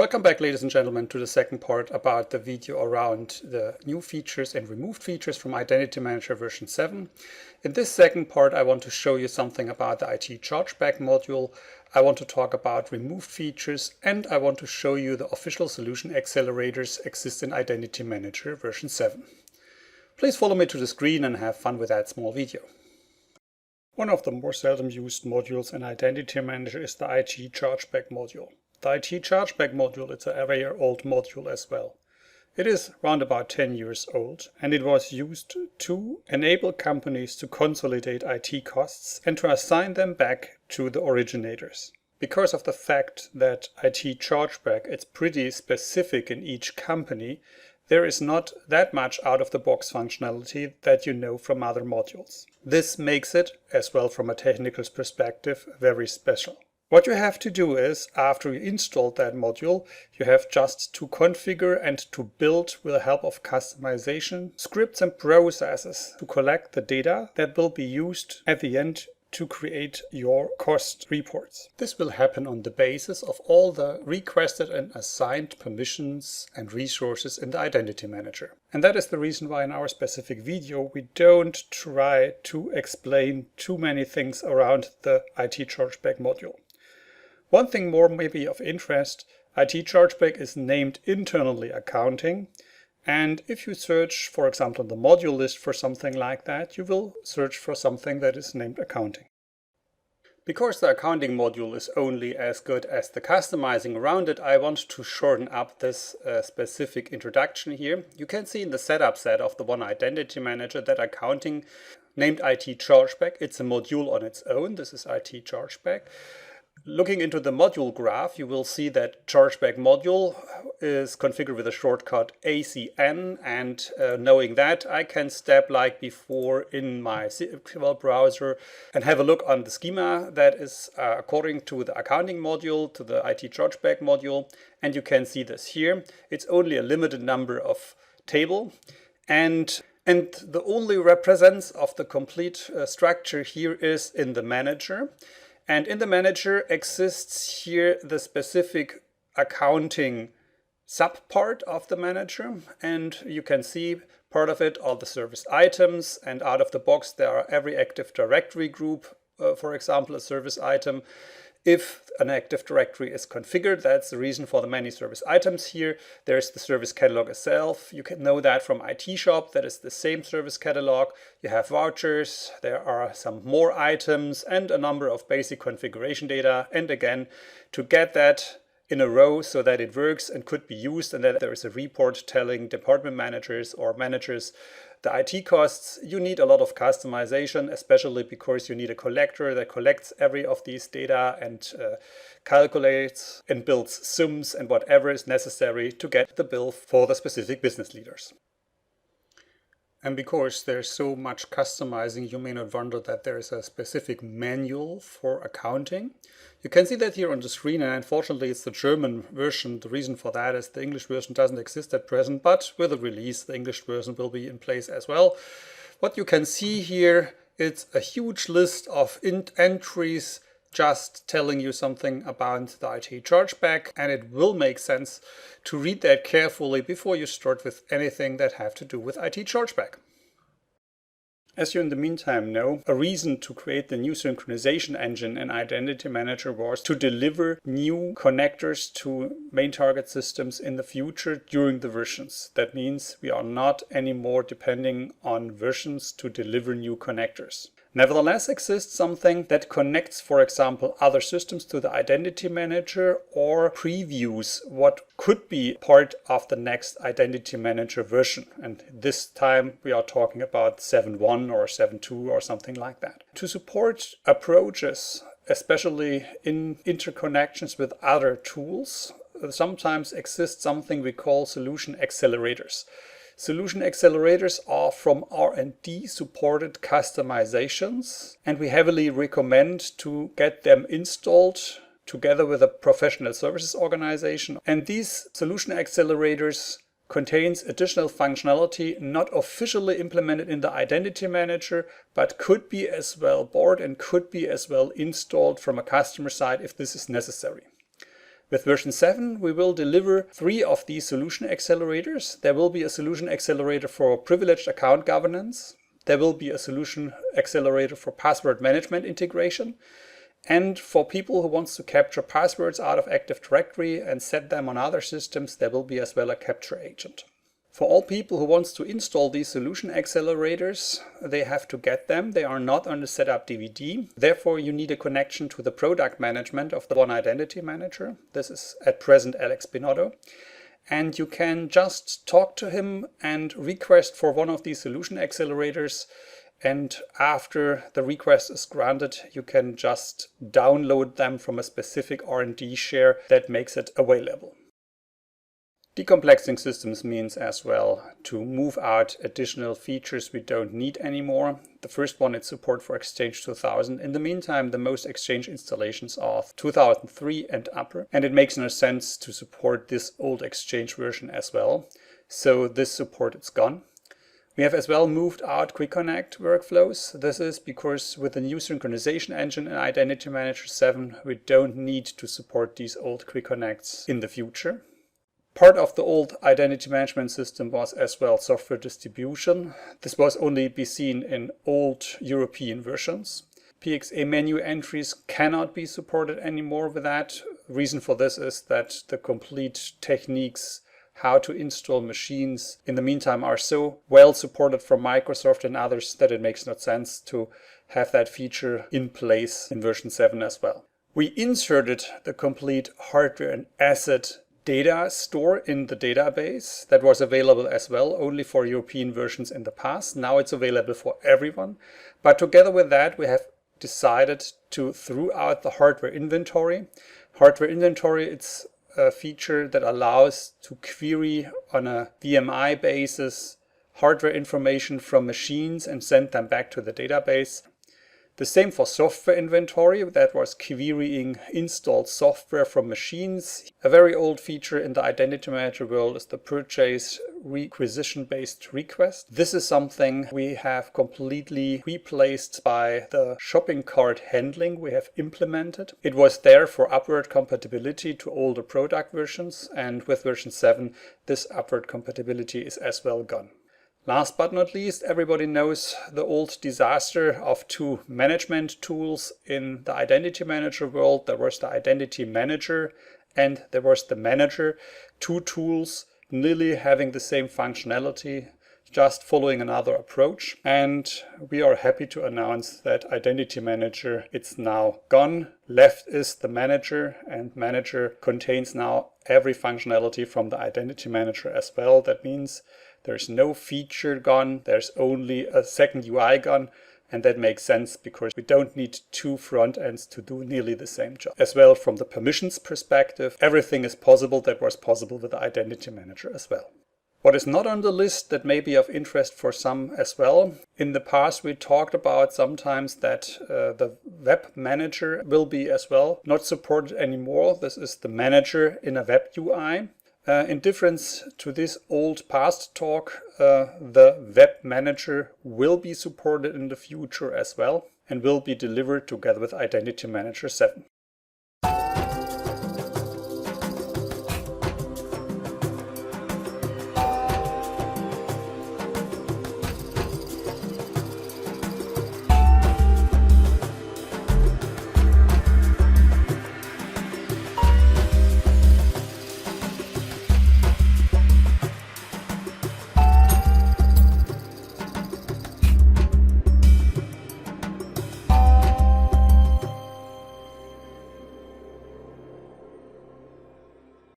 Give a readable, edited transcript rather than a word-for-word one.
Welcome back, ladies and gentlemen, to the second part about the video around the new features and removed features from Identity Manager version 7. In this second part, I want to show you something about the Ide Chargeback Module. I want to talk about removed features, and I want to show you the official solution accelerators exist in Identity Manager version 7. Please follow me to the screen and have fun with that small video. One of the more seldom used modules in Identity Manager is the Ide Chargeback Module. The Ide Chargeback Module is a very old module as well. It is around about 10 years old, and it was used to enable companies to consolidate IT costs and to assign them back to the originators. Because of the fact that Ide Chargeback is pretty specific in each company, there is not that much out-of-the-box functionality that you know from other modules. This makes it, as well from a technical perspective, very special. What you have to do is, after you installed that module, you have just to configure and to build, with the help of customization, scripts and processes to collect the data that will be used at the end to create your cost reports. This will happen on the basis of all the requested and assigned permissions and resources in the Identity Manager. And that is the reason why in our specific video we don't try to explain too many things around the Ide Chargeback module. One thing more maybe of interest, Ide Chargeback is named internally accounting, and if you search, for example, on the module list for something like that, you will search for something that is named accounting. Because the accounting module is only as good as the customizing around it, I want to shorten up this specific introduction here. You can see in the setup set of the One Identity Manager that accounting named Ide Chargeback. It's a module on its own. This is Ide Chargeback. Looking into the module graph, you will see that Chargeback Module is configured with a shortcut ACN, and knowing that, I can step like before in my SQL browser and have a look on the schema that is according to the accounting module, to the Ide Chargeback module, and you can see this here. It's only a limited number of table, and the only represents of the complete structure here is in the manager. And in the manager exists here the specific accounting subpart of the manager, and you can see part of it, all the service items, and out of the box there are every Active Directory group, for example, a service item. If an Active Directory is configured, that's the reason for the many service items here. There's the service catalog itself. You can know that from IT Shop, that is the same service catalog. You have vouchers, there are some more items, and a number of basic configuration data. And again, to get that in a row so that it works and could be used, and that there is a report telling department managers or managers the IT costs, you need a lot of customization, especially because you need a collector that collects every of these data and calculates and builds sums and whatever is necessary to get the bill for the specific business leaders. And because there's so much customizing, you may not wonder that there is a specific manual for accounting. You can see that here on the screen, and unfortunately it's the German version. The reason for that is the English version doesn't exist at present, but with the release the English version will be in place as well. What you can see here, it's a huge list of entries just telling you something about the Ide Chargeback, and it will make sense to read that carefully before you start with anything that have to do with Ide Chargeback. As you in the meantime know, a reason to create the new synchronization engine in Identity Manager was to deliver new connectors to main target systems in the future during the versions. That means we are not anymore depending on versions to deliver new connectors. Nevertheless, exists something that connects, for example, other systems to the Identity Manager or previews what could be part of the next Identity Manager version. And this time we are talking about 7.1 or 7.2 or something like that. To support approaches, especially in interconnections with other tools, sometimes exists something we call solution accelerators. Solution accelerators are from R&D supported customizations, and we heavily recommend to get them installed together with a professional services organization. And these solution accelerators contains additional functionality not officially implemented in the Identity Manager, but could be as well bought and could be as well installed from a customer side if this is necessary. With version 7, we will deliver 3 of these solution accelerators. There will be a solution accelerator for privileged account governance. There will be a solution accelerator for password management integration. And for people who want to capture passwords out of Active Directory and set them on other systems, there will be as well a capture agent. For all people who want to install these solution accelerators, they have to get them. They are not on the setup DVD. Therefore, you need a connection to the product management of the One Identity Manager. This is at present Alex Binotto. And you can just talk to him and request for one of these solution accelerators. And after the request is granted, you can just download them from a specific R&D share that makes it available. Decomplexing systems means as well to move out additional features we don't need anymore. The first one is support for Exchange 2000. In the meantime, the most Exchange installations are 2003 and upper, and it makes no sense to support this old Exchange version as well. So this support is gone. We have as well moved out Quick Connect workflows. This is because with the new synchronization engine in Identity Manager 7, we don't need to support these old Quick Connects in the future. Part of the old identity management system was as well software distribution. This was only be seen in old European versions. PXA menu entries cannot be supported anymore with that. Reason for this is that the complete techniques how to install machines in the meantime are so well supported from Microsoft and others that it makes no sense to have that feature in place in version 7 as well. We inserted the complete hardware and asset data store in the database. That was available as well only for European versions in the past. Now it's available for everyone. But together with that, we have decided to throw out the hardware inventory. Hardware inventory, it's a feature that allows to query on a VMI basis hardware information from machines and send them back to the database. The same for software inventory, that was querying installed software from machines. A very old feature in the Identity Manager world is the purchase requisition-based request. This is something we have completely replaced by the shopping cart handling we have implemented. It was there for upward compatibility to older product versions, and with version 7, this upward compatibility is as well gone. Last but not least, everybody knows the old disaster of 2 management tools in the Identity Manager world. There was the Identity Manager and there was the Manager. 2 tools nearly having the same functionality, just following another approach. And we are happy to announce that Identity Manager, it's now gone. Left is the Manager, and Manager contains now every functionality from the Identity Manager as well. That means there's no feature gone, there's only a second UI gone, and that makes sense because we don't need 2 front ends to do nearly the same job. As well, from the permissions perspective, everything is possible that was possible with the Identity Manager as well. What is not on the list that may be of interest for some as well, in the past we talked about sometimes that the Web Manager will be as well not supported anymore. This is the Manager in a Web UI. In difference to this old past talk, the Web Manager will be supported in the future as well and will be delivered together with Identity Manager 7.